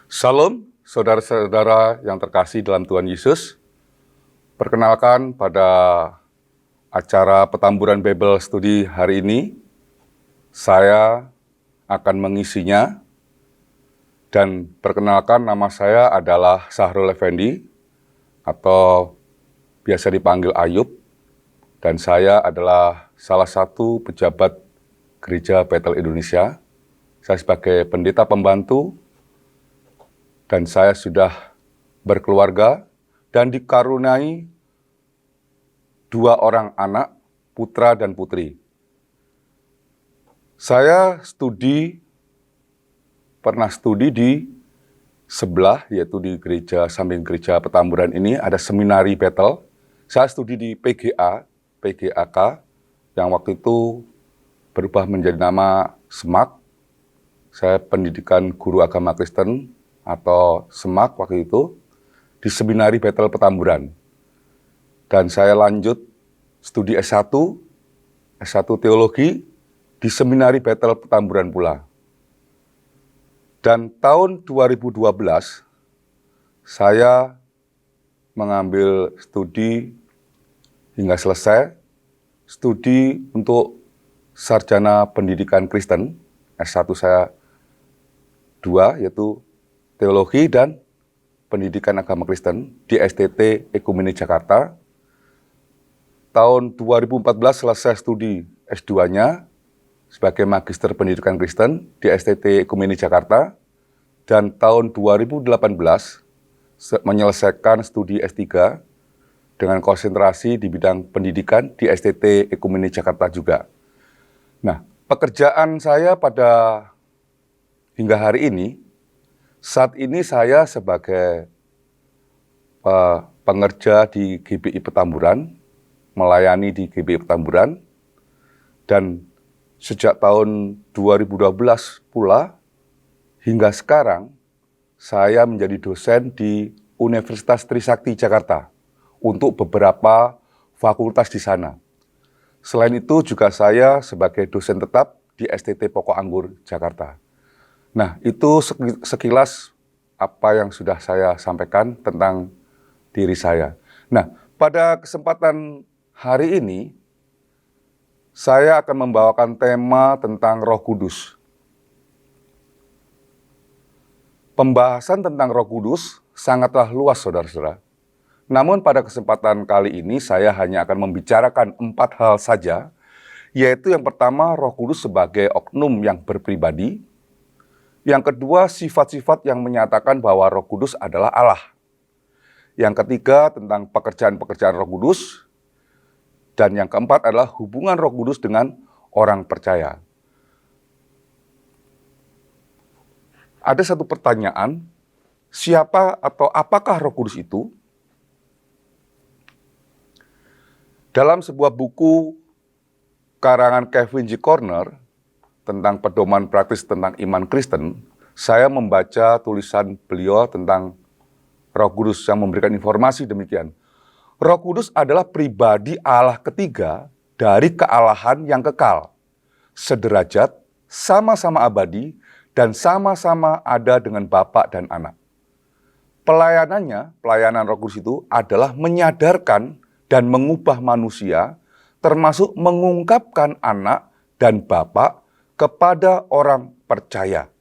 Salam, saudara-saudara yang terkasih dalam Tuhan Yesus. Perkenalkan pada acara Petamburan Bible Study hari ini, saya akan mengisinya. Dan perkenalkan, nama saya adalah Sahrul Effendi, atau biasa dipanggil Ayub. Dan saya adalah salah satu pejabat Gereja Bethel Indonesia. Saya sebagai pendeta pembantu, dan saya sudah berkeluarga dan dikaruniai 2 orang anak, putra dan putri. Saya pernah studi di sebelah, yaitu di samping gereja Petamburan ini, ada seminari Bethel. Saya studi di PGAK, yang waktu itu berubah menjadi nama SMAK. Saya pendidikan guru agama Kristen, atau SMAK waktu itu, di Seminari Bethel Petamburan. Dan saya lanjut studi S1 Teologi di Seminari Bethel Petamburan pula. Dan tahun 2012, saya mengambil studi hingga selesai, studi untuk Sarjana Pendidikan Kristen, S1 saya 2, yaitu Teologi dan Pendidikan Agama Kristen di STT Ekumene Jakarta. Tahun 2014 selesai studi S2-nya sebagai Magister Pendidikan Kristen di STT Ekumene Jakarta. Dan tahun 2018 menyelesaikan studi S3 dengan konsentrasi di bidang pendidikan di STT Ekumene Jakarta juga. Nah, pekerjaan saya hingga hari ini, saat ini saya sebagai pengerja di GBI Petamburan, melayani di GBI Petamburan, dan sejak tahun 2012 pula hingga sekarang saya menjadi dosen di Universitas Trisakti Jakarta untuk beberapa fakultas di sana. Selain itu juga saya sebagai dosen tetap di STT Pokok Anggur Jakarta. Nah, itu sekilas apa yang sudah saya sampaikan tentang diri saya. Nah, pada kesempatan hari ini, saya akan membawakan tema tentang Roh Kudus. Pembahasan tentang Roh Kudus sangatlah luas, saudara-saudara. Namun pada kesempatan kali ini, saya hanya akan membicarakan 4 hal saja, yaitu yang pertama, Roh Kudus sebagai oknum yang berpribadi. Yang kedua, sifat-sifat yang menyatakan bahwa Roh Kudus adalah Allah. Yang ketiga, tentang pekerjaan-pekerjaan Roh Kudus. Dan yang keempat adalah hubungan Roh Kudus dengan orang percaya. Ada satu pertanyaan, siapa atau apakah Roh Kudus itu? Dalam sebuah buku karangan Kevin J. Corner, tentang pedoman praktis tentang iman Kristen, saya membaca tulisan beliau tentang Roh Kudus yang memberikan informasi demikian. Roh Kudus adalah pribadi Allah ketiga dari kealahan yang kekal, sederajat, sama-sama abadi, dan sama-sama ada dengan Bapa dan Anak. Pelayanan Roh Kudus itu adalah menyadarkan dan mengubah manusia, termasuk mengungkapkan Anak dan Bapa kepada orang percaya.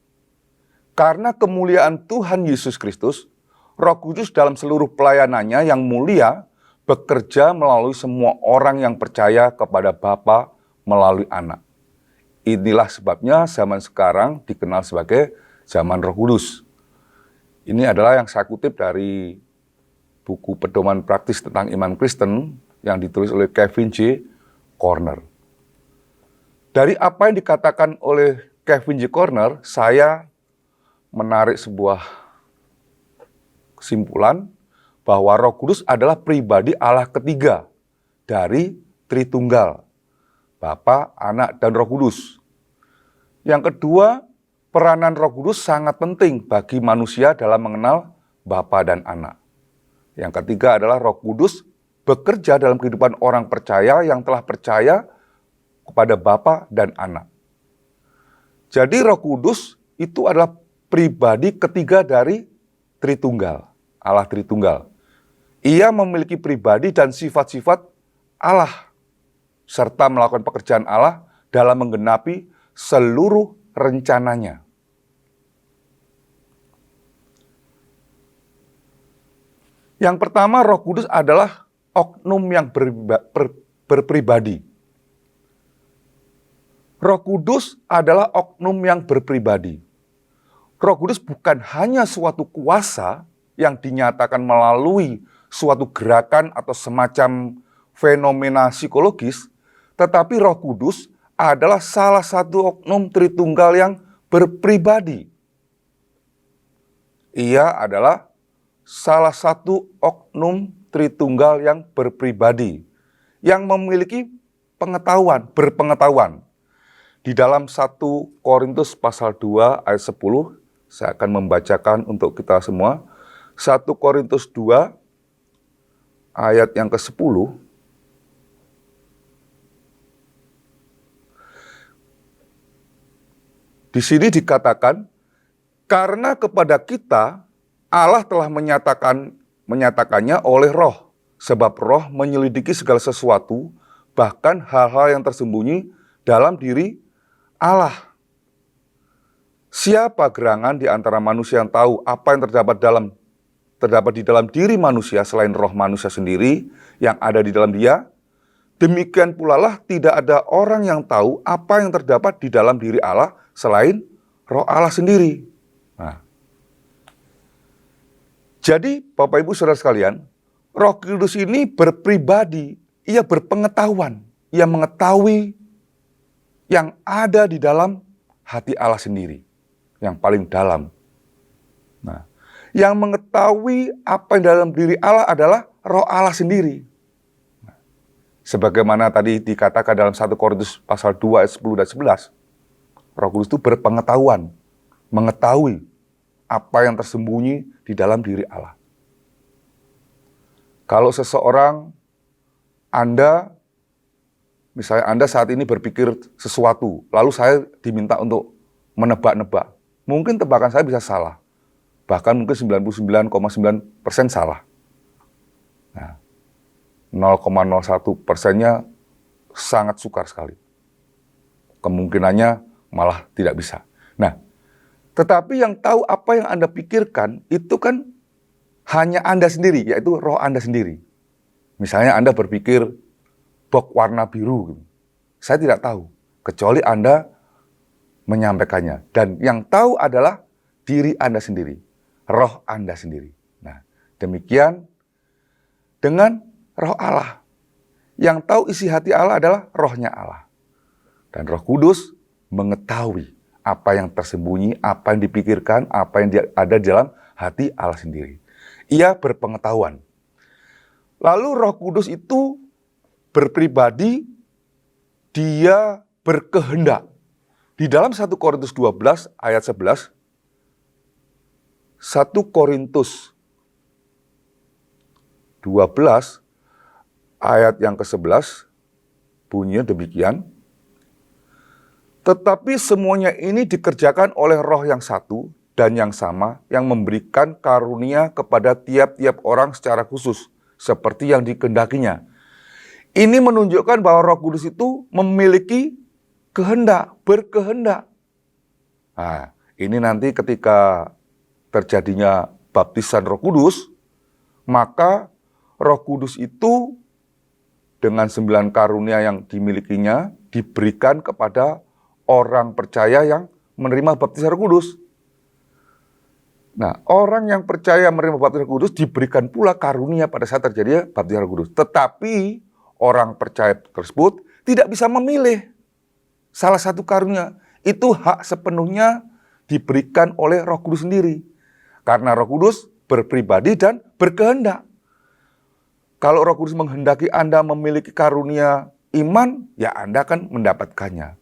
Karena kemuliaan Tuhan Yesus Kristus, Roh Kudus dalam seluruh pelayanannya yang mulia bekerja melalui semua orang yang percaya kepada Bapa melalui Anak. Inilah sebabnya zaman sekarang dikenal sebagai zaman Roh Kudus. Ini adalah yang saya kutip dari buku pedoman praktis tentang iman Kristen yang ditulis oleh Kevin J. Corner. Dari apa yang dikatakan oleh Kevin J. Corner, saya menarik sebuah kesimpulan bahwa Roh Kudus adalah pribadi Allah ketiga dari Tritunggal, Bapa, Anak, dan Roh Kudus. Yang kedua, peranan Roh Kudus sangat penting bagi manusia dalam mengenal Bapa dan Anak. Yang ketiga adalah Roh Kudus bekerja dalam kehidupan orang percaya yang telah percaya kepada Bapa dan Anak. Jadi Roh Kudus itu adalah pribadi ketiga dari Tritunggal, Allah Tritunggal. Ia memiliki pribadi dan sifat-sifat Allah, serta melakukan pekerjaan Allah dalam menggenapi seluruh rencananya. Yang pertama, Roh Kudus adalah oknum yang berpribadi. Roh Kudus adalah oknum yang berpribadi. Roh Kudus bukan hanya suatu kuasa yang dinyatakan melalui suatu gerakan atau semacam fenomena psikologis, tetapi Roh Kudus adalah salah satu oknum Tritunggal yang berpribadi. Ia adalah salah satu oknum Tritunggal yang berpribadi, yang memiliki berpengetahuan. Di dalam 1 Korintus pasal 2 ayat 10, saya akan membacakan untuk kita semua. 1 Korintus 2 ayat yang ke-10. Di sini dikatakan, karena kepada kita Allah telah menyatakannya oleh Roh, sebab Roh menyelidiki segala sesuatu, bahkan hal-hal yang tersembunyi dalam diri Allah. Siapa gerangan di antara manusia yang tahu apa yang terdapat di dalam diri manusia selain roh manusia sendiri yang ada di dalam dia? Demikian pula lah tidak ada orang yang tahu apa yang terdapat di dalam diri Allah selain roh Allah sendiri. Nah, jadi Bapak Ibu Saudara sekalian, Roh Kudus ini berpribadi, ia berpengetahuan, ia mengetahui yang ada di dalam hati Allah sendiri, yang paling dalam. Nah, yang mengetahui apa yang dalam diri Allah adalah roh Allah sendiri. Nah, sebagaimana tadi dikatakan dalam 1 Korintus pasal 2 ayat 10 dan 11, Roh Kudus itu berpengetahuan, mengetahui apa yang tersembunyi di dalam diri Allah. Kalau seseorang, misalnya Anda saat ini berpikir sesuatu, lalu saya diminta untuk menebak-nebak. Mungkin tebakan saya bisa salah. Bahkan mungkin 99,9% salah. Nah, 0,01%-nya sangat sukar sekali. Kemungkinannya malah tidak bisa. Nah, tetapi yang tahu apa yang Anda pikirkan itu kan hanya Anda sendiri, yaitu roh Anda sendiri. Misalnya Anda berpikir box warna biru. Saya tidak tahu, kecuali Anda menyampaikannya. Dan yang tahu adalah diri Anda sendiri, roh Anda sendiri. Nah, demikian dengan roh Allah. Yang tahu isi hati Allah adalah rohnya Allah. Dan Roh Kudus mengetahui apa yang tersembunyi, apa yang dipikirkan, apa yang ada di dalam hati Allah sendiri. Ia berpengetahuan. Lalu Roh Kudus itu berpribadi, dia berkehendak. Di dalam 1 Korintus 12 ayat 11, 1 Korintus 12 ayat yang ke-11 bunyinya demikian. Tetapi semuanya ini dikerjakan oleh Roh yang satu dan yang sama yang memberikan karunia kepada tiap-tiap orang secara khusus seperti yang dikehendakinya. Ini menunjukkan bahwa Roh Kudus itu memiliki kehendak, berkehendak. Nah, ini nanti ketika terjadinya baptisan Roh Kudus, maka Roh Kudus itu dengan 9 karunia yang dimilikinya diberikan kepada orang percaya yang menerima baptisan Roh Kudus. Nah, orang yang percaya menerima baptisan Roh Kudus diberikan pula karunia pada saat terjadinya baptisan Roh Kudus. Tetapi orang percaya tersebut tidak bisa memilih salah satu karunia. Itu hak sepenuhnya diberikan oleh Roh Kudus sendiri. Karena Roh Kudus berpribadi dan berkehendak. Kalau Roh Kudus menghendaki Anda memiliki karunia iman, ya Anda akan mendapatkannya.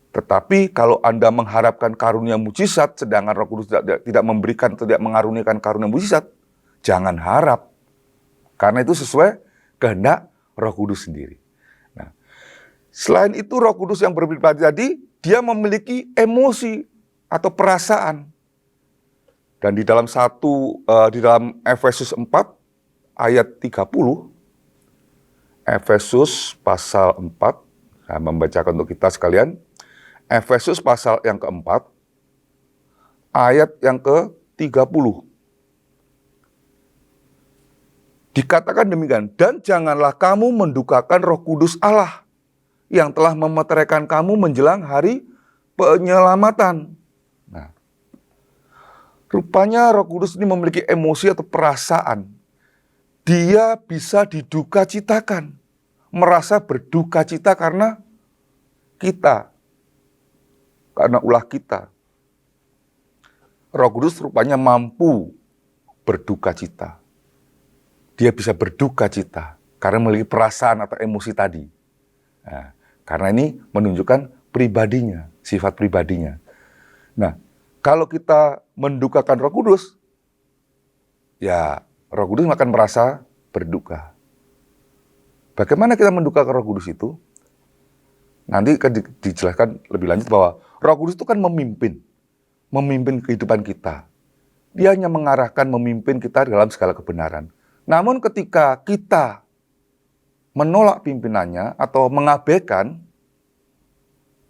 Tetapi kalau Anda mengharapkan karunia mujizat, sedangkan Roh Kudus tidak memberikan, tidak mengaruniakan karunia mujizat, jangan harap. Karena itu sesuai kehendak Roh Kudus sendiri. Nah, selain itu Roh Kudus yang berpribadi tadi, dia memiliki emosi atau perasaan. Dan di dalam di dalam Efesus 4 ayat 30, Efesus pasal 4, saya membacakan untuk kita sekalian. Efesus pasal yang keempat, ayat yang ke-30. Dikatakan demikian, dan janganlah kamu mendukakan Roh Kudus Allah yang telah memeteraikan kamu menjelang hari penyelamatan. Nah, rupanya Roh Kudus ini memiliki emosi atau perasaan. Dia bisa diduka citakan, merasa berduka cita karena kita, karena ulah kita. Roh Kudus rupanya mampu berduka cita. Dia bisa berduka cita karena memiliki perasaan atau emosi tadi. Nah, karena ini menunjukkan pribadinya, sifat pribadinya. Nah, kalau kita mendukakan Roh Kudus, ya Roh Kudus akan merasa berduka. Bagaimana kita mendukakan Roh Kudus itu? Nanti akan dijelaskan lebih lanjut bahwa Roh Kudus itu kan memimpin kehidupan kita. Dia hanya mengarahkan, memimpin kita dalam segala kebenaran. Namun ketika kita menolak pimpinannya atau mengabaikan,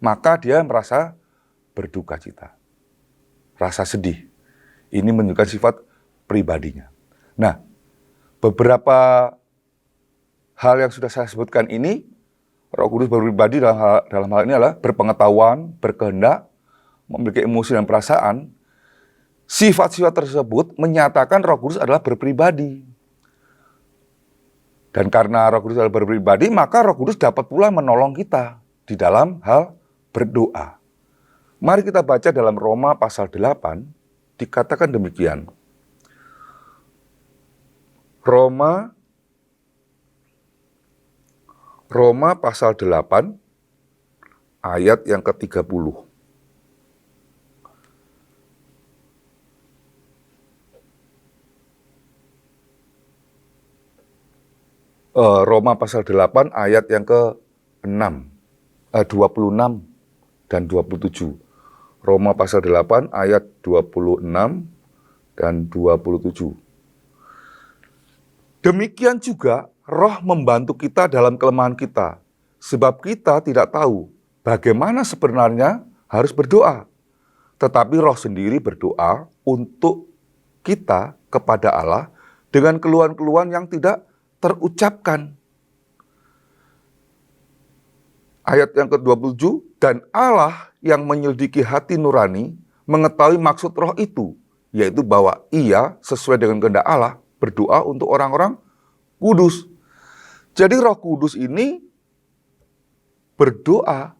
maka dia merasa berduka cita, rasa sedih. Ini menunjukkan sifat pribadinya. Nah, beberapa hal yang sudah saya sebutkan ini, Roh Kudus berpribadi dalam hal ini adalah berpengetahuan, berkehendak, memiliki emosi dan perasaan. Sifat-sifat tersebut menyatakan Roh Kudus adalah berpribadi. Dan karena Roh Kudus adalah berpribadi, maka Roh Kudus dapat pula menolong kita di dalam hal berdoa. Mari kita baca dalam Roma pasal 8, dikatakan demikian. Roma pasal 8, ayat yang ke-30. Roma pasal 8 ayat yang ke-6, 26 dan 27. Roma pasal 8 ayat 26 dan 27. Demikian juga Roh membantu kita dalam kelemahan kita, sebab kita tidak tahu bagaimana sebenarnya harus berdoa. Tetapi Roh sendiri berdoa untuk kita kepada Allah dengan keluhan-keluhan yang tidak terucapkan. Ayat yang ke-27, dan Allah yang menyelidiki hati nurani mengetahui maksud Roh itu, yaitu bahwa Ia sesuai dengan kehendak Allah berdoa untuk orang-orang kudus. Jadi Roh Kudus ini berdoa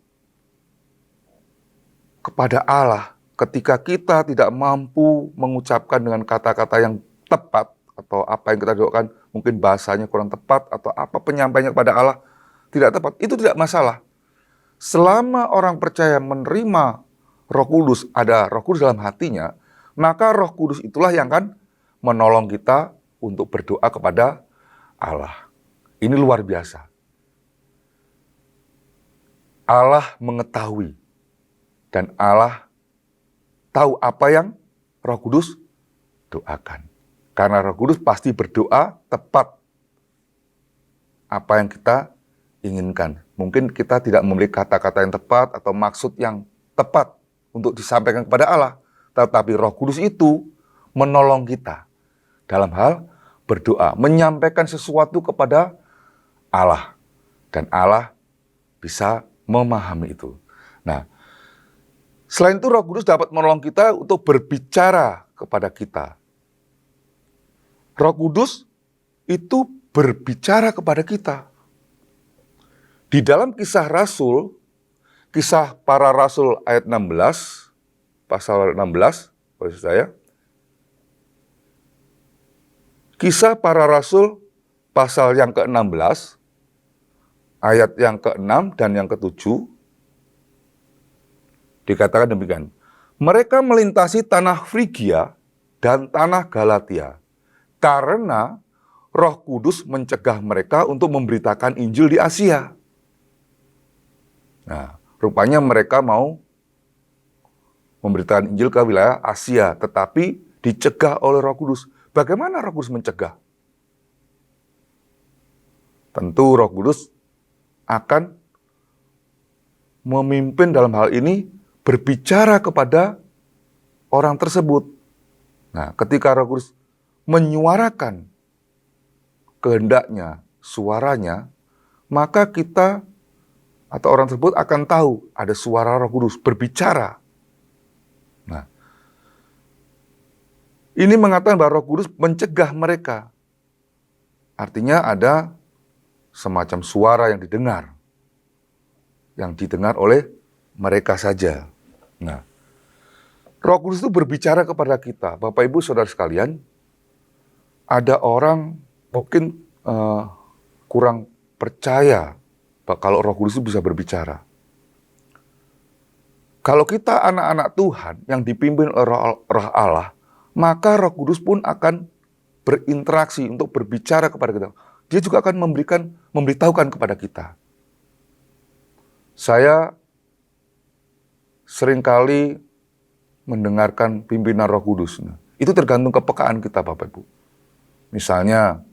kepada Allah ketika kita tidak mampu mengucapkan dengan kata-kata yang tepat, atau apa yang kita doakan mungkin bahasanya kurang tepat, atau apa penyampaiannya kepada Allah tidak tepat, itu tidak masalah. Selama orang percaya menerima Roh Kudus, ada Roh Kudus dalam hatinya, maka Roh Kudus itulah yang akan menolong kita untuk berdoa kepada Allah. Ini luar biasa. Allah mengetahui dan Allah tahu apa yang Roh Kudus doakan. Karena Roh Kudus pasti berdoa tepat apa yang kita inginkan. Mungkin kita tidak memiliki kata-kata yang tepat atau maksud yang tepat untuk disampaikan kepada Allah. Tetapi Roh Kudus itu menolong kita dalam hal berdoa, menyampaikan sesuatu kepada Allah. Dan Allah bisa memahami itu. Nah, selain itu Roh Kudus dapat menolong kita untuk berbicara kepada kita. Roh Kudus itu berbicara kepada kita. Di dalam Kisah Para Rasul ayat 16, pasal 16, maksud saya. Kisah Para Rasul pasal yang ke-16, ayat yang ke-6 dan yang ke-7, dikatakan demikian. Mereka melintasi tanah Frigia dan tanah Galatia, karena Roh Kudus mencegah mereka untuk memberitakan Injil di Asia. Nah, rupanya mereka mau memberitakan Injil ke wilayah Asia, tetapi dicegah oleh Roh Kudus. Bagaimana Roh Kudus mencegah? Tentu Roh Kudus akan memimpin dalam hal ini, berbicara kepada orang tersebut. Nah, ketika Roh Kudus menyuarakan kehendaknya, suaranya, maka kita atau orang tersebut akan tahu ada suara Roh Kudus berbicara. Nah, ini mengatakan bahwa Roh Kudus mencegah mereka. Artinya ada semacam suara yang didengar oleh mereka saja. Nah, Roh Kudus itu berbicara kepada kita. Bapak Ibu Saudara sekalian, ada orang mungkin kurang percaya kalau Roh Kudus itu bisa berbicara. Kalau kita anak-anak Tuhan yang dipimpin oleh Roh Allah, maka Roh Kudus pun akan berinteraksi untuk berbicara kepada kita. Dia juga akan memberitahukan kepada kita. Saya seringkali mendengarkan pimpinan Roh Kudus. Nah, itu tergantung kepekaan kita, Bapak Ibu. Misalnya,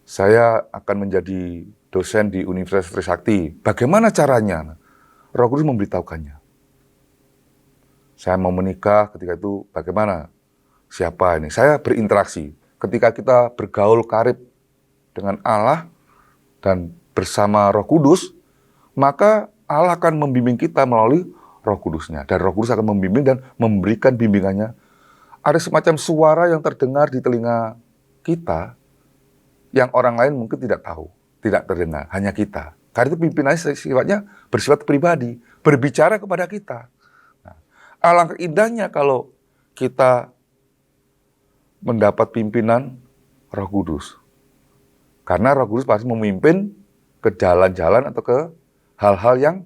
saya akan menjadi dosen di Universitas Trisakti. Bagaimana caranya? Roh Kudus memberitahukannya. Saya mau menikah, ketika itu bagaimana? Siapa ini? Saya berinteraksi. Ketika kita bergaul karib dengan Allah dan bersama Roh Kudus, maka Allah akan membimbing kita melalui Roh Kudusnya. Dan Roh Kudus akan membimbing dan memberikan bimbingannya. Ada semacam suara yang terdengar di telinga kita yang orang lain mungkin tidak tahu, tidak terdengar, hanya kita. Karena itu pimpinannya sifatnya bersifat pribadi, berbicara kepada kita. Nah, alangkah indahnya kalau kita mendapat pimpinan Roh Kudus. Karena Roh Kudus pasti memimpin ke jalan-jalan atau ke hal-hal yang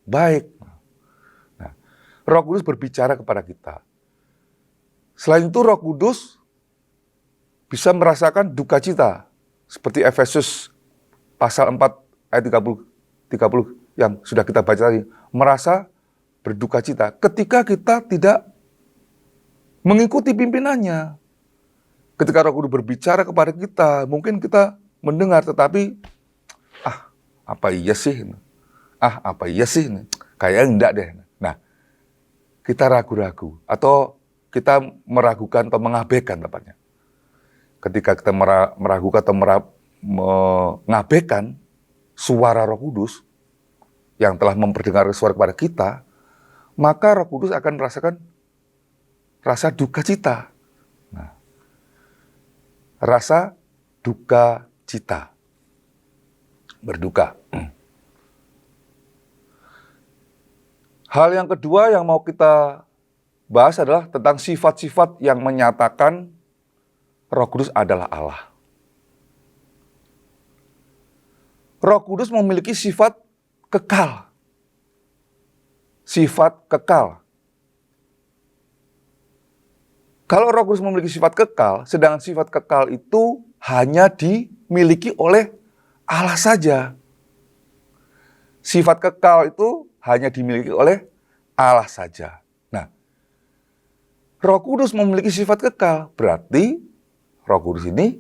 baik. Nah, Roh Kudus berbicara kepada kita. Selain itu Roh Kudus bisa merasakan duka cita. Seperti Efesus pasal 4 ayat 30 yang sudah kita baca tadi. Merasa berduka cita ketika kita tidak mengikuti pimpinannya. Ketika Roh Kudus berbicara kepada kita, mungkin kita mendengar tetapi apa iya sih? Kayaknya enggak deh. Nah, kita ragu-ragu atau kita meragukan atau mengabaikan tepatnya. Ketika kita meragukan atau mengabaikan suara Roh Kudus yang telah memperdengarkan suara kepada kita, maka Roh Kudus akan merasakan rasa duka cita. Nah, rasa duka cita. Berduka. Hal yang kedua yang mau kita bahas adalah tentang sifat-sifat yang menyatakan Roh Kudus adalah Allah. Roh Kudus memiliki sifat kekal. Sifat kekal. Kalau Roh Kudus memiliki sifat kekal, sedangkan sifat kekal itu hanya dimiliki oleh Allah saja. Sifat kekal itu hanya dimiliki oleh Allah saja. Nah, Roh Kudus memiliki sifat kekal, berarti Roh Kudus ini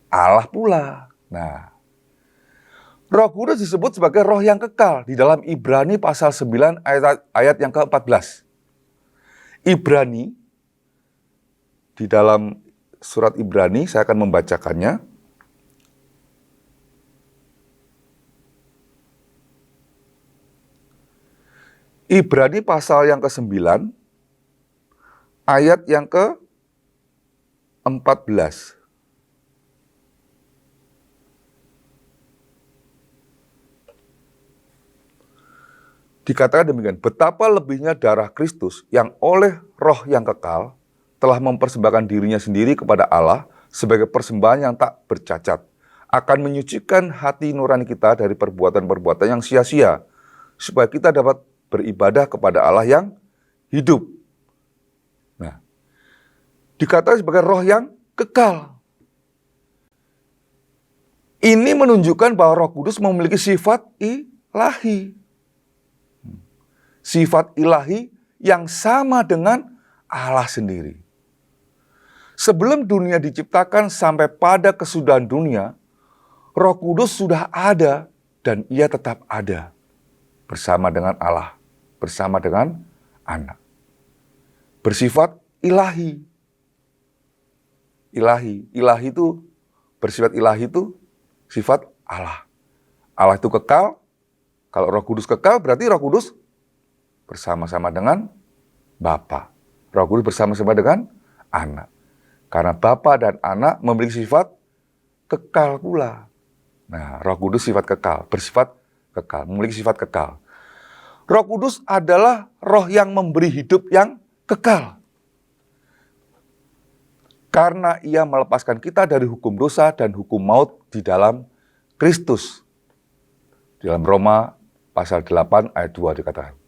Allah pula. Nah, Roh Kudus disebut sebagai roh yang kekal di dalam Ibrani pasal 9 ayat yang ke-14. Ibrani, di dalam surat Ibrani, saya akan membacakannya. Ibrani pasal yang ke-9, ayat yang ke-14. Dikatakan demikian, betapa lebihnya darah Kristus yang oleh roh yang kekal telah mempersembahkan dirinya sendiri kepada Allah sebagai persembahan yang tak bercacat, akan menyucikan hati nurani kita dari perbuatan-perbuatan yang sia-sia, supaya kita dapat beribadah kepada Allah yang hidup. Nah, dikatakan sebagai roh yang kekal. Ini menunjukkan bahwa Roh Kudus memiliki sifat ilahi. Sifat ilahi yang sama dengan Allah sendiri. Sebelum dunia diciptakan sampai pada kesudahan dunia, Roh Kudus sudah ada dan ia tetap ada bersama dengan Allah, bersama dengan Anak. Bersifat ilahi. Ilahi itu bersifat ilahi itu sifat Allah. Allah itu kekal. Kalau Roh Kudus kekal, berarti Roh Kudus bersama-sama dengan Bapa. Roh Kudus bersama-sama dengan Anak. Karena Bapa dan Anak memiliki sifat kekal pula. Nah, Roh Kudus sifat kekal, bersifat kekal, memiliki sifat kekal. Roh Kudus adalah roh yang memberi hidup yang kekal. Karena ia melepaskan kita dari hukum dosa dan hukum maut di dalam Kristus. Di dalam Roma pasal 8 ayat 2 dikatakan.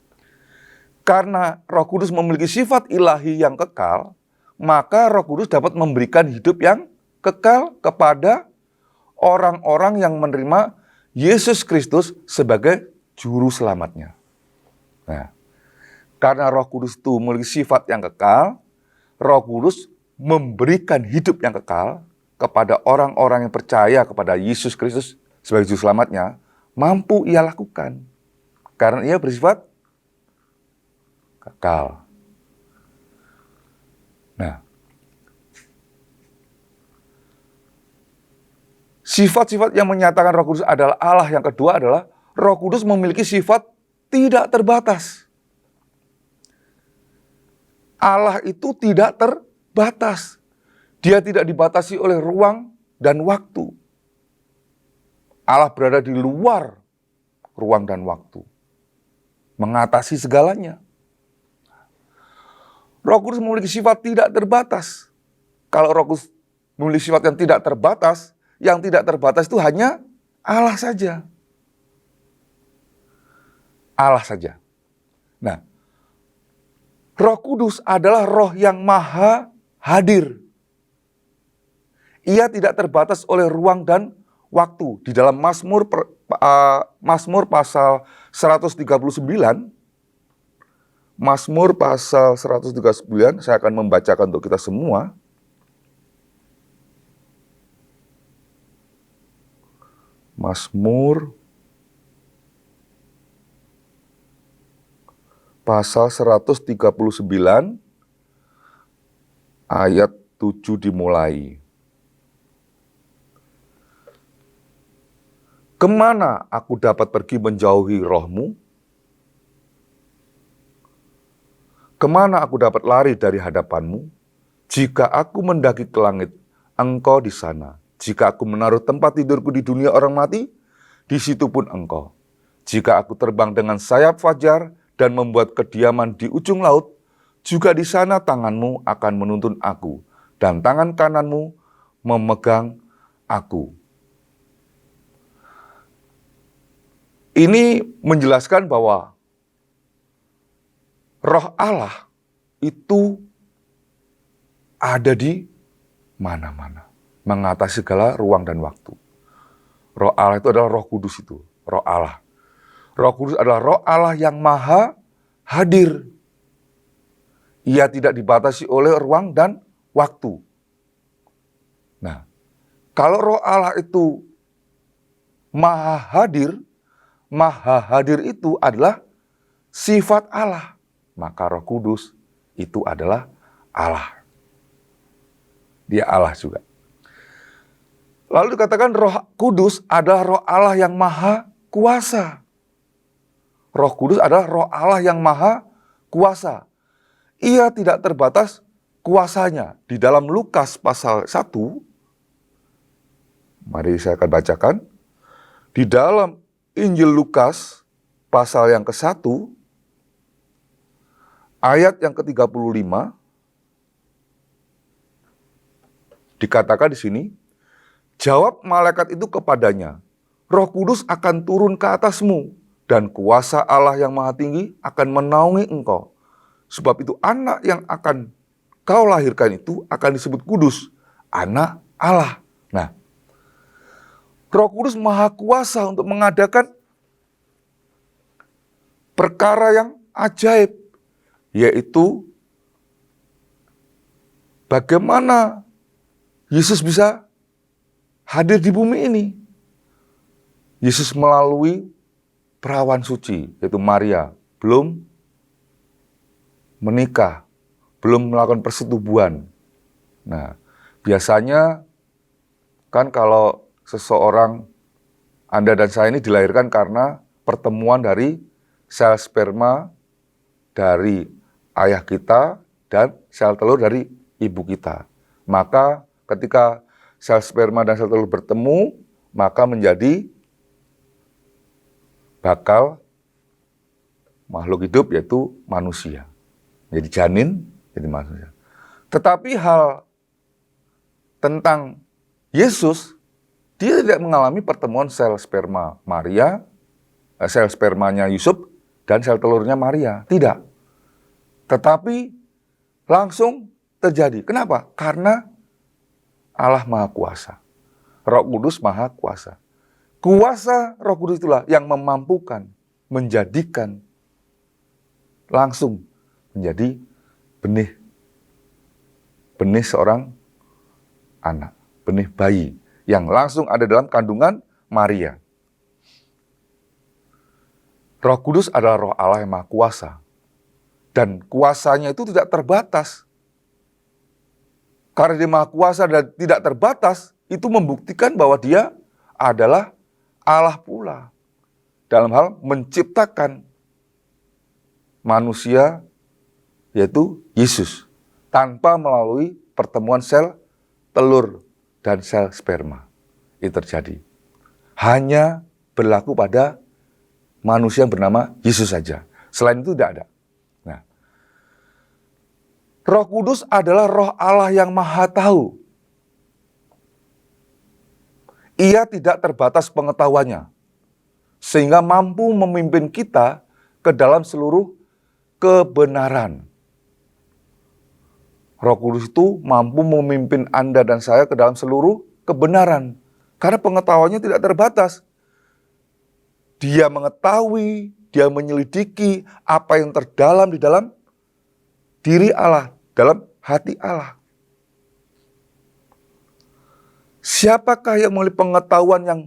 Karena Roh Kudus memiliki sifat ilahi yang kekal, maka Roh Kudus dapat memberikan hidup yang kekal kepada orang-orang yang menerima Yesus Kristus sebagai juru selamatnya. Nah, karena Roh Kudus itu memiliki sifat yang kekal, Roh Kudus memberikan hidup yang kekal kepada orang-orang yang percaya kepada Yesus Kristus sebagai juru selamatnya, mampu ia lakukan. Karena ia bersifat kekal. Nah, sifat-sifat yang menyatakan Roh Kudus adalah Allah yang kedua adalah Roh Kudus memiliki sifat tidak terbatas. Allah itu tidak terbatas. Dia tidak dibatasi oleh ruang dan waktu. Allah berada di luar ruang dan waktu. Mengatasi segalanya. Roh Kudus memiliki sifat tidak terbatas. Kalau Roh Kudus memiliki sifat yang tidak terbatas itu hanya Allah saja. Allah saja. Nah, Roh Kudus adalah roh yang maha hadir. Ia tidak terbatas oleh ruang dan waktu. Di dalam Mazmur pasal 139, Mazmur pasal 139, saya akan membacakan untuk kita semua. Mazmur pasal 139 ayat 7 dimulai. Kemana aku dapat pergi menjauhi roh-Mu? Kemana aku dapat lari dari hadapan-Mu? Jika aku mendaki ke langit, Engkau di sana. Jika aku menaruh tempat tidurku di dunia orang mati, di situ pun Engkau. Jika aku terbang dengan sayap fajar dan membuat kediaman di ujung laut, juga di sana tangan-Mu akan menuntun aku, dan tangan kanan-Mu memegang aku. Ini menjelaskan bahwa Roh Allah itu ada di mana-mana, mengatasi segala ruang dan waktu. Roh Allah itu adalah Roh Kudus itu, Roh Allah. Roh Kudus adalah Roh Allah yang maha hadir. Ia tidak dibatasi oleh ruang dan waktu. Nah, kalau Roh Allah itu maha hadir itu adalah sifat Allah. Maka Roh Kudus itu adalah Allah. Dia Allah juga. Lalu dikatakan Roh Kudus adalah Roh Allah yang maha kuasa. Roh Kudus adalah Roh Allah yang maha kuasa. Ia tidak terbatas kuasanya. Di dalam Lukas pasal 1, mari saya akan bacakan. Di dalam Injil Lukas pasal yang ke-1, ayat yang ke-35, dikatakan di sini, jawab malaikat itu kepadanya, Roh Kudus akan turun ke atasmu, dan kuasa Allah yang Maha Tinggi akan menaungi engkau. Sebab itu anak yang akan kau lahirkan itu akan disebut kudus, anak Allah. Nah, Roh Kudus Maha Kuasa untuk mengadakan perkara yang ajaib, yaitu bagaimana Yesus bisa hadir di bumi ini? Yesus melalui perawan suci, yaitu Maria, belum menikah, belum melakukan persetubuhan. Nah, biasanya kan kalau seseorang, Anda dan saya ini dilahirkan karena pertemuan dari sel sperma dari ayah kita dan sel telur dari ibu kita. Maka ketika sel sperma dan sel telur bertemu, maka menjadi bakal makhluk hidup, yaitu manusia. Jadi janin, jadi manusia. Tetapi hal tentang Yesus, dia tidak mengalami pertemuan sel sperma Maria, sel spermanya Yusuf, dan sel telurnya Maria. Tidak. Tetapi langsung terjadi. Kenapa? Karena Allah Maha Kuasa. Roh Kudus Maha Kuasa. Kuasa Roh Kudus itulah yang memampukan, menjadikan langsung menjadi benih seorang anak, benih bayi yang langsung ada dalam kandungan Maria. Roh Kudus adalah Roh Allah yang Maha Kuasa. Dan kuasanya itu tidak terbatas. Karena dia Maha Kuasa dan tidak terbatas, itu membuktikan bahwa dia adalah Allah pula. Dalam hal menciptakan manusia, yaitu Yesus, tanpa melalui pertemuan sel telur dan sel sperma. Itu terjadi. Hanya berlaku pada manusia yang bernama Yesus saja. Selain itu tidak ada. Nah, Roh Kudus adalah Roh Allah yang Maha Tahu. Ia tidak terbatas pengetahuannya, sehingga mampu memimpin kita ke dalam seluruh kebenaran. Roh Kudus itu mampu memimpin Anda dan saya ke dalam seluruh kebenaran. Karena pengetahuannya tidak terbatas. Dia mengetahui, dia menyelidiki apa yang terdalam di dalam diri Allah, dalam hati Allah. Siapakah yang memiliki pengetahuan yang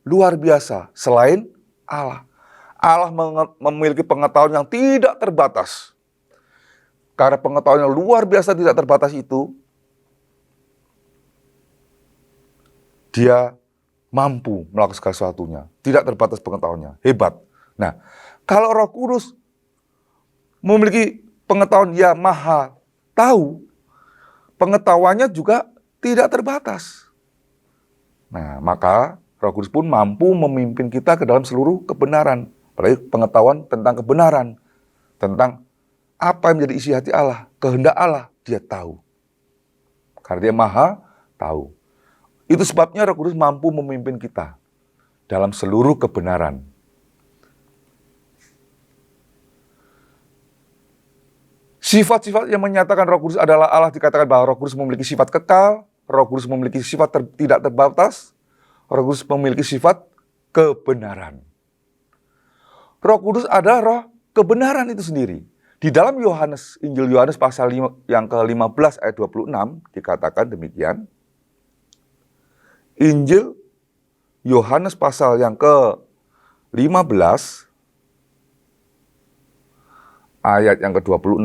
luar biasa selain Allah? Allah memiliki pengetahuan yang tidak terbatas. Karena pengetahuan yang luar biasa tidak terbatas itu, dia mampu melakukan segala sesuatunya. Tidak terbatas pengetahuannya. Hebat. Nah, kalau Roh Kudus memiliki pengetahuan yang Maha Tahu, pengetahuannya juga tidak terbatas. Nah, maka Roh Kudus pun mampu memimpin kita ke dalam seluruh kebenaran. Apalagi pengetahuan tentang kebenaran, tentang apa yang menjadi isi hati Allah, kehendak Allah, dia tahu. Karena dia Maha Tahu. Itu sebabnya Roh Kudus mampu memimpin kita dalam seluruh kebenaran. Sifat-sifat yang menyatakan Roh Kudus adalah Allah dikatakan bahwa Roh Kudus memiliki sifat kekal, Roh Kudus memiliki sifat tidak terbatas, Roh Kudus memiliki sifat kebenaran. Roh Kudus adalah roh kebenaran itu sendiri. Di dalam Injil Yohanes pasal yang ke-15 ayat 26 dikatakan demikian. Injil Yohanes pasal yang ke-15 ayat yang ke-26.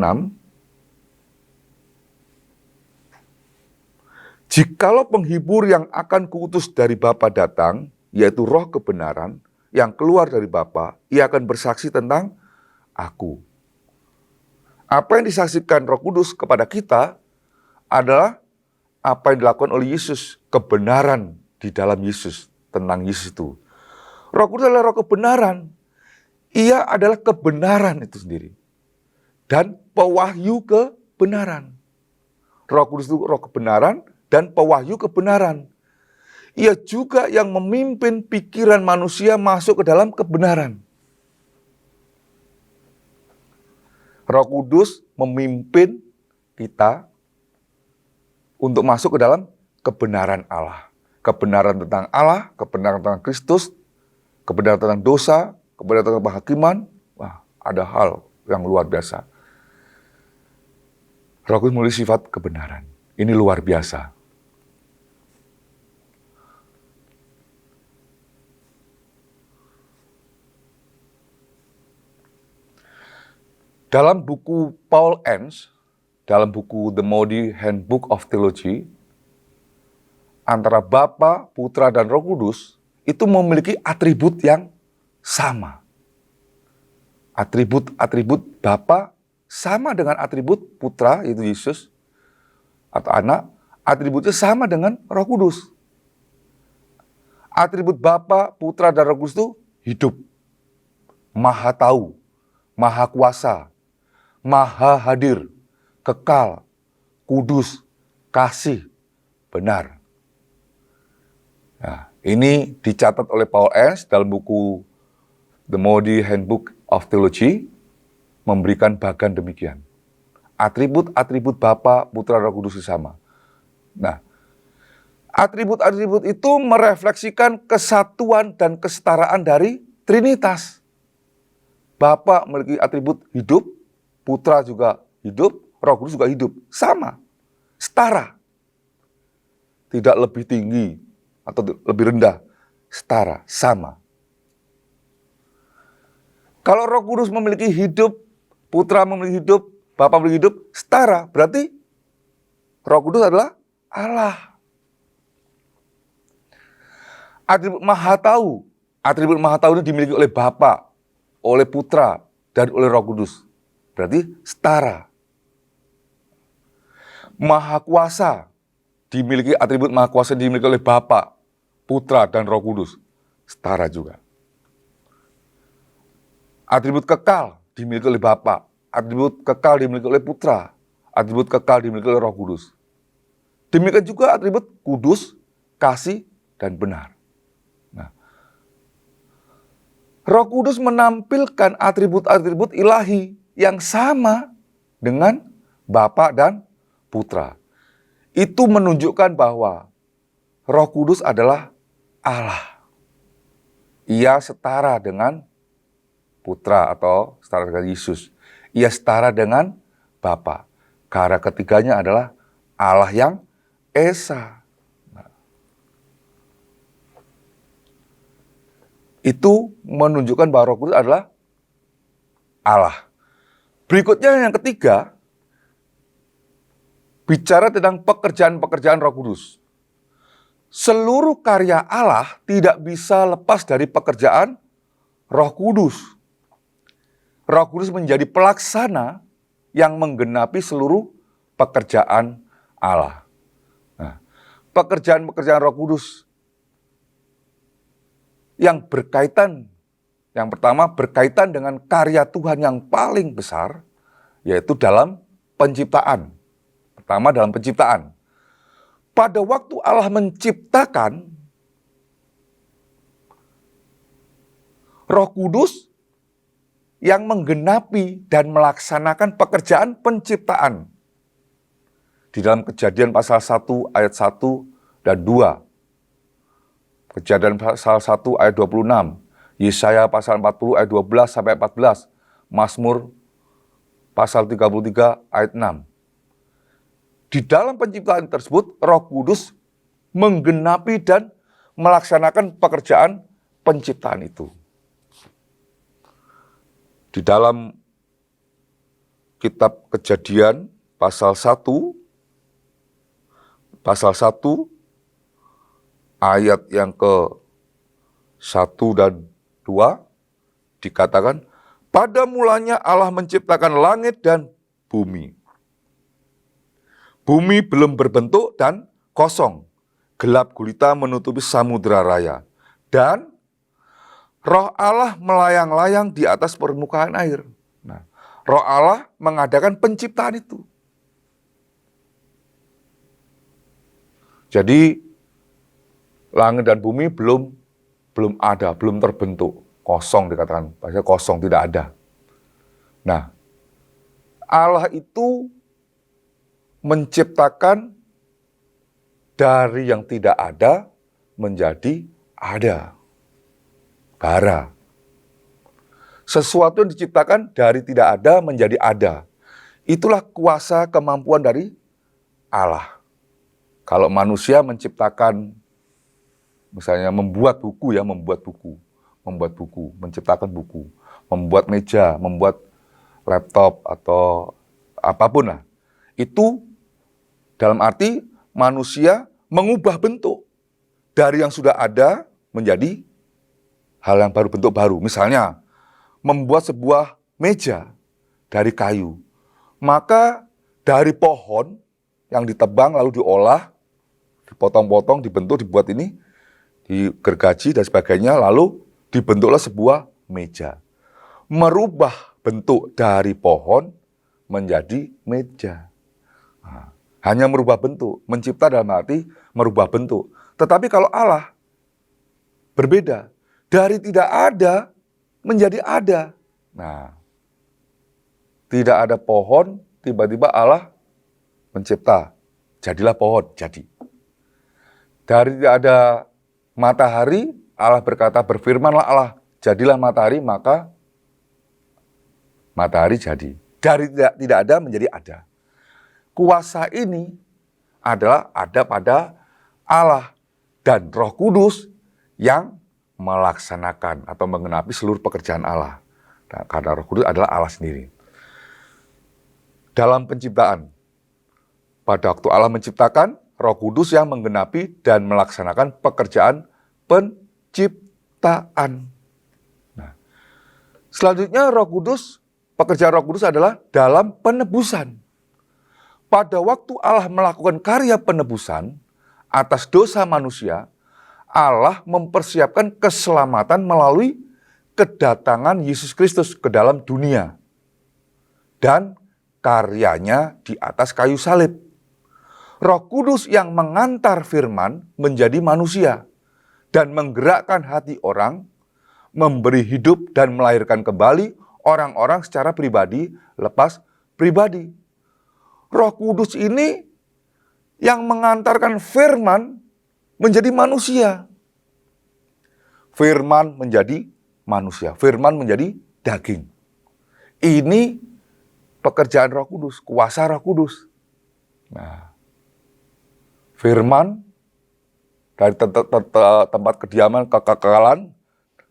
Jikalau penghibur yang akan kuutus dari Bapa datang, yaitu roh kebenaran yang keluar dari Bapa, ia akan bersaksi tentang aku. Apa yang disaksikan Roh Kudus kepada kita adalah apa yang dilakukan oleh Yesus, kebenaran di dalam Yesus, tentang Yesus itu. Roh Kudus adalah roh kebenaran. Ia adalah kebenaran itu sendiri. Dan pewahyu kebenaran. Roh Kudus itu roh kebenaran dan pewahyu kebenaran. Ia juga yang memimpin pikiran manusia masuk ke dalam kebenaran. Roh Kudus memimpin kita untuk masuk ke dalam kebenaran Allah. Kebenaran tentang Allah, kebenaran tentang Kristus, kebenaran tentang dosa, kebenaran tentang penghakiman. Wah, ada hal yang luar biasa. Roh Kudus memiliki sifat kebenaran. Ini luar biasa. Dalam buku Paul Enns, dalam buku The Moody Handbook of Theology, antara Bapa, Putra, dan Roh Kudus itu memiliki atribut yang sama. Atribut Bapa sama dengan atribut Putra, yaitu Yesus, atau anak, atributnya sama dengan Roh Kudus. Atribut Bapa, Putra, dan Roh Kudus itu hidup, maha tahu, maha kuasa, maha hadir, kekal, kudus, kasih, benar. Nah, ini dicatat oleh Paul Enns dalam buku The Moody Handbook of Theology, memberikan bagan demikian. Atribut Bapa, Putra, Roh Kudus sama. Nah, atribut itu merefleksikan kesatuan dan kesetaraan dari Trinitas. Bapa memiliki atribut hidup, Putra juga hidup, Roh Kudus juga hidup. Sama, setara. Tidak lebih tinggi atau lebih rendah. Setara, sama. Kalau Roh Kudus memiliki hidup, Putra memiliki hidup, Bapa memiliki hidup, setara. Berarti Roh Kudus adalah Allah. Atribut maha tahu ini dimiliki oleh Bapa, oleh Putra, dan oleh Roh Kudus. Berarti setara. Maha kuasa, atribut maha kuasa dimiliki oleh Bapa, Putra, dan Roh Kudus. Setara juga. Atribut kekal dimiliki oleh Bapa, atribut kekal dimiliki oleh Putra, atribut kekal dimiliki oleh Roh Kudus. Demikian juga atribut kudus, kasih, dan benar. Nah, Roh Kudus menampilkan atribut-atribut ilahi yang sama dengan Bapa dan Putra. Itu menunjukkan bahwa Roh Kudus adalah Allah. Ia setara dengan Putra atau setara dengan Yesus. Ia setara dengan Bapa. Karena ketiganya adalah Allah yang Esa. Nah, itu menunjukkan bahwa Roh Kudus adalah Allah. Berikutnya yang ketiga, bicara tentang pekerjaan-pekerjaan Roh Kudus. Seluruh karya Allah tidak bisa lepas dari pekerjaan Roh Kudus. Roh Kudus menjadi pelaksana yang menggenapi seluruh pekerjaan Allah. Nah, pekerjaan-pekerjaan Roh Kudus yang pertama berkaitan dengan karya Tuhan yang paling besar, yaitu dalam penciptaan. Pertama dalam penciptaan. Pada waktu Allah menciptakan, Roh Kudus yang menggenapi dan melaksanakan pekerjaan penciptaan. Di dalam Kejadian pasal 1 ayat 1 dan 2. Kejadian pasal 1 ayat 26. Yesaya pasal 40 ayat 12 sampai 14. Mazmur pasal 33 ayat 6. Di dalam penciptaan tersebut, Roh Kudus menggenapi dan melaksanakan pekerjaan penciptaan itu. Di dalam kitab Kejadian pasal 1 ayat yang ke-1 dan 2 dikatakan, pada mulanya Allah menciptakan langit dan bumi. Bumi belum berbentuk dan kosong. Gelap gulita menutupi samudera raya. Dan Roh Allah melayang-layang di atas permukaan air. Nah, Roh Allah mengadakan penciptaan itu. Jadi langit dan bumi belum ada, belum terbentuk. Kosong dikatakan, bahasa kosong, tidak ada. Nah, Allah itu menciptakan dari yang tidak ada menjadi ada. Bara. Sesuatu yang diciptakan dari tidak ada menjadi ada. Itulah kuasa kemampuan dari Allah. Kalau manusia menciptakan, misalnya membuat buku, menciptakan buku, membuat meja, membuat laptop atau apapun lah. Itu dalam arti manusia mengubah bentuk dari yang sudah ada menjadi hal yang baru, bentuk baru. Misalnya membuat sebuah meja dari kayu. Maka dari pohon yang ditebang lalu diolah, dipotong-potong, dibentuk, dibuat ini, digergaji dan sebagainya, lalu dibentuklah sebuah meja. Merubah bentuk dari pohon menjadi meja. Nah, hanya merubah bentuk, mencipta dalam arti merubah bentuk. Tetapi kalau Allah berbeda, dari tidak ada menjadi ada. Nah, tidak ada pohon, tiba-tiba Allah mencipta, jadilah pohon, jadi. Dari tidak ada matahari, Allah berkata, berfirmanlah Allah, jadilah matahari, maka matahari jadi. Dari tidak ada menjadi ada. Kuasa ini adalah ada pada Allah dan Roh Kudus yang melaksanakan atau menggenapi seluruh pekerjaan Allah. Nah, karena Roh Kudus adalah Allah sendiri. Dalam penciptaan, pada waktu Allah menciptakan, Roh Kudus yang menggenapi dan melaksanakan pekerjaan penciptaan. Nah, selanjutnya pekerjaan Roh Kudus adalah dalam penebusan. Pada waktu Allah melakukan karya penebusan atas dosa manusia, Allah mempersiapkan keselamatan melalui kedatangan Yesus Kristus ke dalam dunia dan karyanya di atas kayu salib. Roh Kudus yang mengantar firman menjadi manusia dan menggerakkan hati orang, memberi hidup dan melahirkan kembali orang-orang secara pribadi lepas pribadi. Roh Kudus ini yang mengantarkan firman menjadi manusia. Firman menjadi manusia, firman menjadi daging. Ini pekerjaan Roh Kudus, kuasa Roh Kudus. Nah, firman dari tempat kediaman, kekekalan,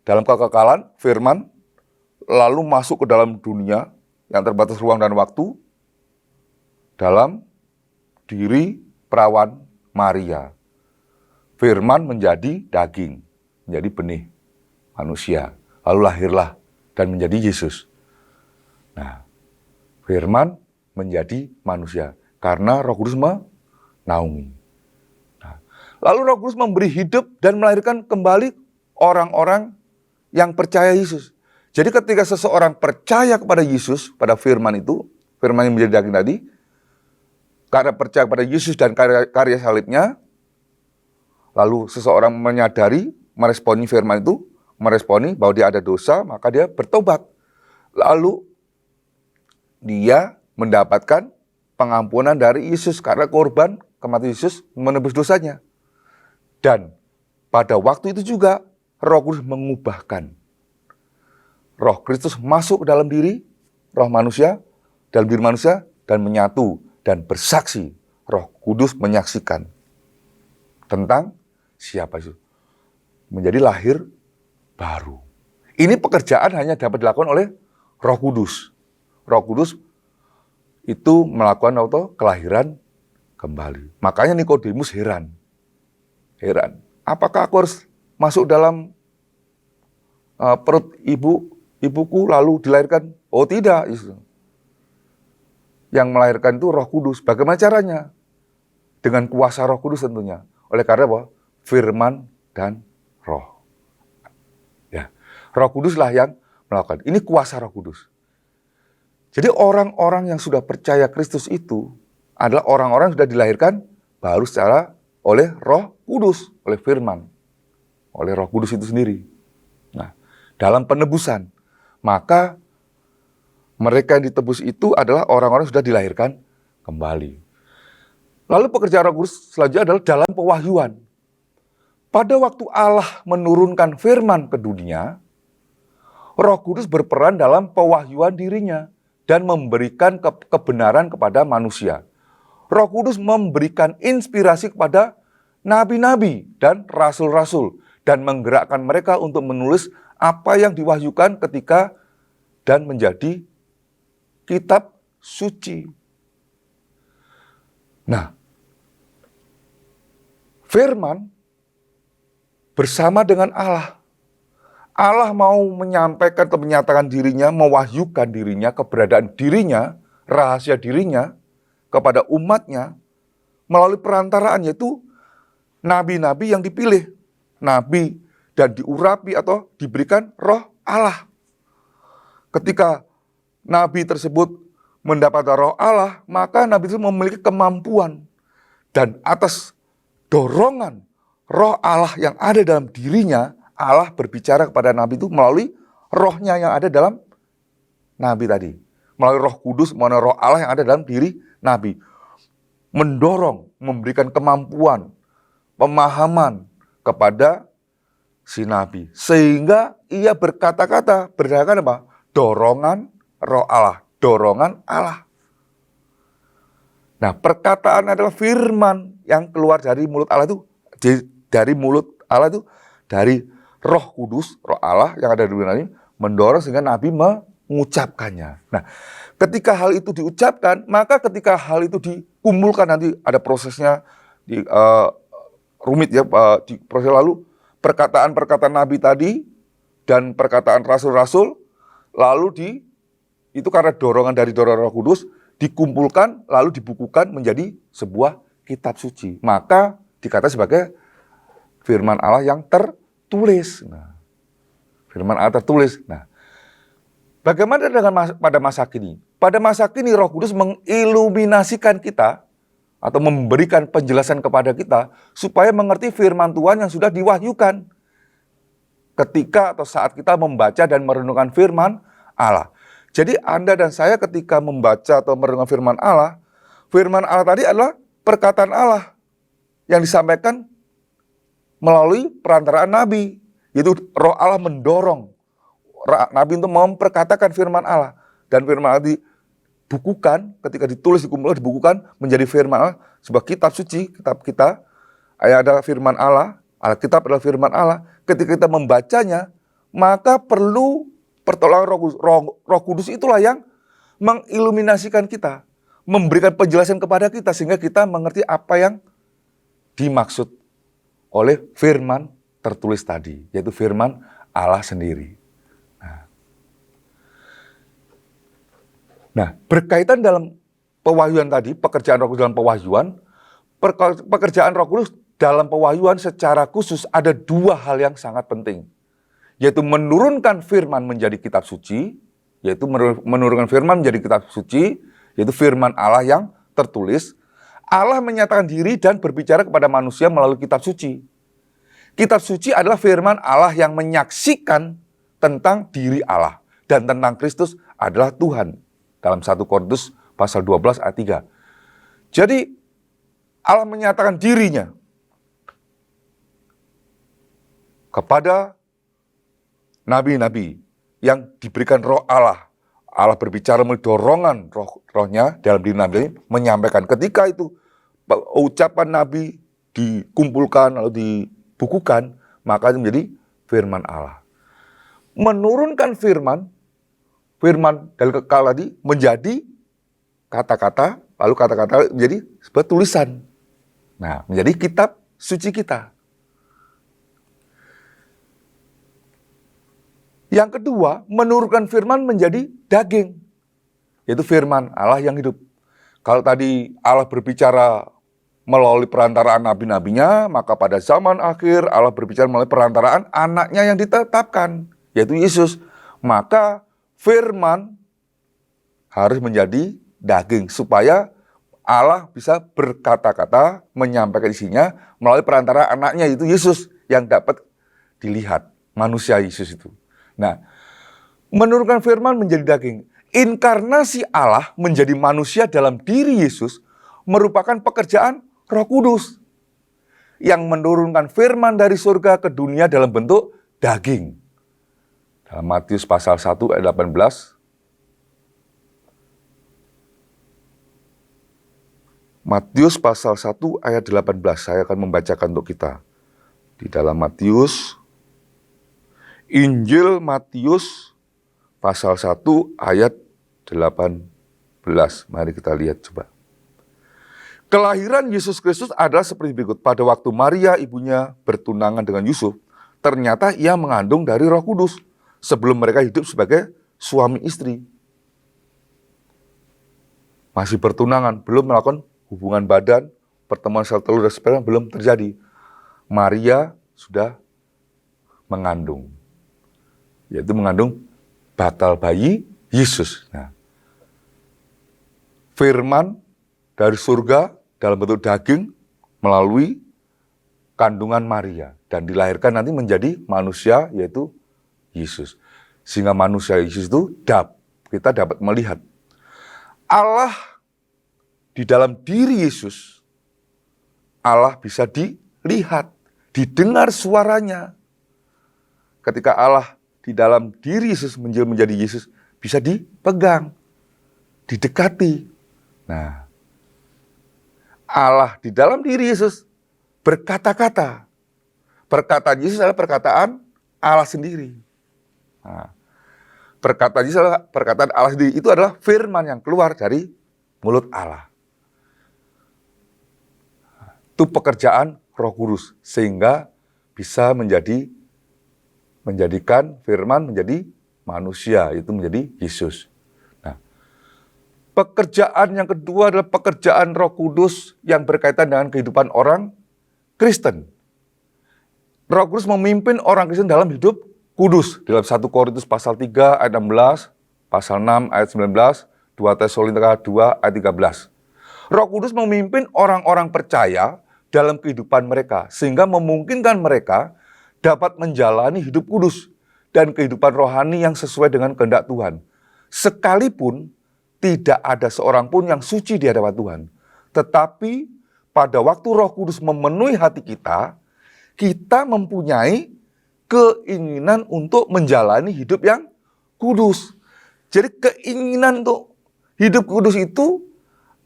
dalam kekekalan, firman lalu masuk ke dalam dunia yang terbatas ruang dan waktu, dalam diri perawan Maria. Firman menjadi daging, menjadi benih manusia. Lalu lahirlah dan menjadi Yesus. Nah, firman menjadi manusia karena Roh Kudus menaungi. Nah, lalu Roh Kudus memberi hidup dan melahirkan kembali orang-orang yang percaya Yesus. Jadi ketika seseorang percaya kepada Yesus, pada firman itu, firman yang menjadi daging tadi, karena percaya kepada Yesus dan karya salibnya, lalu seseorang menyadari, meresponi firman itu, meresponi bahwa dia ada dosa, maka dia bertobat. Lalu dia mendapatkan pengampunan dari Yesus karena korban kematian Yesus menebus dosanya. Dan pada waktu itu juga Roh Kudus mengubahkan. Roh Kristus masuk ke dalam diri, roh manusia, dalam diri manusia, dan menyatu dan bersaksi. Roh Kudus menyaksikan tentang siapa Yesus. Menjadi lahir baru. Ini pekerjaan hanya dapat dilakukan oleh Roh Kudus. Roh Kudus itu melakukan kelahiran kembali. Makanya Nikodemus heran. Apakah aku harus masuk dalam perut ibuku lalu dilahirkan? Oh tidak. Yang melahirkan itu Roh Kudus. Bagaimana caranya? Dengan kuasa Roh Kudus tentunya. Oleh karena apa? Firman dan Roh. Ya, Roh Kuduslah yang melakukan. Ini kuasa Roh Kudus. Jadi orang-orang yang sudah percaya Kristus itu adalah orang-orang yang sudah dilahirkan baru secara oleh Roh Kudus, oleh firman, oleh Roh Kudus itu sendiri. Nah, dalam penebusan, maka mereka yang ditebus itu adalah orang-orang yang sudah dilahirkan kembali. Lalu pekerjaan Roh Kudus selanjutnya adalah dalam pewahyuan. Pada waktu Allah menurunkan firman ke dunia, Roh Kudus berperan dalam pewahyuan dirinya dan memberikan kebenaran kepada manusia. Roh Kudus memberikan inspirasi kepada nabi-nabi dan rasul-rasul dan menggerakkan mereka untuk menulis apa yang diwahyukan ketika dan menjadi kitab suci. Nah, firman bersama dengan Allah. Allah mau menyampaikan atau menyatakan dirinya, mewahyukan dirinya, keberadaan dirinya, rahasia dirinya kepada umatnya melalui perantaraan, yaitu nabi-nabi yang dipilih. Nabi dan diurapi atau diberikan roh Allah. Ketika nabi tersebut mendapat roh Allah, maka nabi itu memiliki kemampuan. Dan atas dorongan roh Allah yang ada dalam dirinya, Allah berbicara kepada nabi itu melalui rohnya yang ada dalam nabi tadi. Melalui roh kudus, melalui roh Allah yang ada dalam diri nabi. Mendorong, memberikan kemampuan, pemahaman kepada si nabi. Sehingga ia berkata-kata, berdasarkan apa? Dorongan roh Allah. Dorongan Allah. Nah, perkataan adalah firman yang keluar dari mulut Allah itu. Dari mulut Allah itu, dari Roh Kudus, roh Allah yang ada di dunia ini, mendorong sehingga Nabi mengucapkannya. Nah, ketika hal itu diucapkan, maka ketika hal itu dikumpulkan, nanti ada prosesnya rumit ya, di proses lalu perkataan-perkataan Nabi tadi dan perkataan rasul-rasul lalu itu karena dorongan dari dorongan Roh Kudus dikumpulkan lalu dibukukan menjadi sebuah kitab suci. Maka dikatakan sebagai firman Allah yang tertulis. Nah, firman Allah tertulis. Nah, bagaimana dengan pada masa kini? Pada masa kini Roh Kudus mengiluminasikan kita atau memberikan penjelasan kepada kita supaya mengerti firman Tuhan yang sudah diwahyukan ketika atau saat kita membaca dan merenungkan firman Allah. Jadi Anda dan saya ketika membaca atau merenungkan firman Allah tadi adalah perkataan Allah yang disampaikan melalui perantaraan Nabi. Yaitu roh Allah mendorong Nabi untuk memperkatakan firman Allah. Dan firman Allah dibukukan, ketika ditulis, dikumpulkan, dibukukan menjadi firman Allah, sebuah kitab suci, kitab kita. Ada firman Allah, Alkitab adalah firman Allah. Ketika kita membacanya, maka perlu pertolongan Roh Kudus itulah yang mengiluminasikan kita, memberikan penjelasan kepada kita sehingga kita mengerti apa yang dimaksud oleh firman tertulis tadi, yaitu firman Allah sendiri. Nah, berkaitan dalam pewahyuan tadi, pekerjaan Roh Kudus dalam pewahyuan, pekerjaan Roh Kudus dalam pewahyuan secara khusus ada dua hal yang sangat penting, yaitu menurunkan firman menjadi kitab suci, yaitu menurunkan firman menjadi kitab suci, yaitu firman Allah yang tertulis. Allah menyatakan diri dan berbicara kepada manusia melalui kitab suci. Kitab suci adalah firman Allah yang menyaksikan tentang diri Allah dan tentang Kristus adalah Tuhan. Dalam 1 Korintus pasal 12 ayat 3. Jadi Allah menyatakan dirinya kepada nabi-nabi yang diberikan roh Allah. Allah berbicara melalui dorongan rohnya dalam diri nabi ini, menyampaikan ketika itu ucapan nabi dikumpulkan lalu dibukukan, maka itu menjadi firman Allah. Menurunkan firman dari kekal tadi menjadi kata-kata, lalu kata-kata menjadi sebuah tulisan. Nah, menjadi kitab suci kita. Yang kedua, menurunkan firman menjadi daging, yaitu firman Allah yang hidup. Kalau tadi Allah berbicara melalui perantaraan nabi-nabinya, maka pada zaman akhir Allah berbicara melalui perantaraan anaknya yang ditetapkan, yaitu Yesus. Maka firman harus menjadi daging, supaya Allah bisa berkata-kata, menyampaikan isinya melalui perantaraan anaknya, yaitu Yesus, yang dapat dilihat, manusia Yesus itu. Nah, menurunkan firman menjadi daging. Inkarnasi Allah menjadi manusia dalam diri Yesus merupakan pekerjaan Roh Kudus yang menurunkan firman dari surga ke dunia dalam bentuk daging. Dalam Matius pasal 1 ayat 18, Matius pasal 1 ayat 18, saya akan membacakan untuk kita. Di dalam Injil Matius pasal 1 ayat 18. Mari kita lihat coba. Kelahiran Yesus Kristus adalah seperti berikut. Pada waktu Maria ibunya bertunangan dengan Yusuf, ternyata ia mengandung dari Roh Kudus sebelum mereka hidup sebagai suami istri. Masih bertunangan, belum melakukan hubungan badan, pertemuan sel telur dan sperma belum terjadi. Maria sudah mengandung, yaitu mengandung bakal bayi Yesus. Nah, firman dari surga dalam bentuk daging melalui kandungan Maria dan dilahirkan nanti menjadi manusia, yaitu Yesus. Sehingga manusia Yesus itu kita dapat melihat Allah di dalam diri Yesus. Allah bisa dilihat, didengar suaranya. Ketika Allah di dalam diri Yesus menjadi Yesus, bisa dipegang, didekati. Nah, Allah di dalam diri Yesus berkata-kata. Perkataan Yesus adalah perkataan Allah sendiri. Nah, perkataan Yesus adalah perkataan Allah sendiri. Itu adalah firman yang keluar dari mulut Allah. Itu pekerjaan Roh Kudus, sehingga bisa menjadikan firman menjadi manusia, itu menjadi Yesus. Nah, pekerjaan yang kedua adalah pekerjaan Roh Kudus yang berkaitan dengan kehidupan orang Kristen. Roh Kudus memimpin orang Kristen dalam hidup kudus. Dalam 1 Korintus pasal 3 ayat 16, pasal 6 ayat 19, 2 Tesalonika 2 ayat 13. Roh Kudus memimpin orang-orang percaya dalam kehidupan mereka, sehingga memungkinkan mereka dapat menjalani hidup kudus dan kehidupan rohani yang sesuai dengan kehendak Tuhan. Sekalipun tidak ada seorang pun yang suci di hadapan Tuhan. Tetapi pada waktu Roh Kudus memenuhi hati kita, kita mempunyai keinginan untuk menjalani hidup yang kudus. Jadi keinginan untuk hidup kudus itu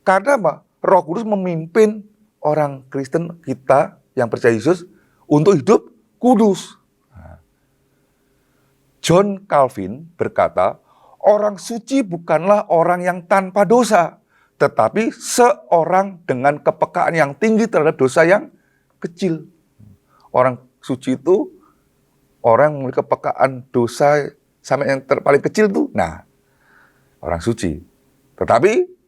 karena apa? Roh Kudus memimpin orang Kristen kita yang percaya Yesus untuk hidup kudus. John Calvin berkata, orang suci bukanlah orang yang tanpa dosa, tetapi seorang dengan kepekaan yang tinggi terhadap dosa yang kecil. Orang suci itu orang yang memiliki kepekaan dosa sampai yang paling kecil itu, nah, orang suci. Tetapi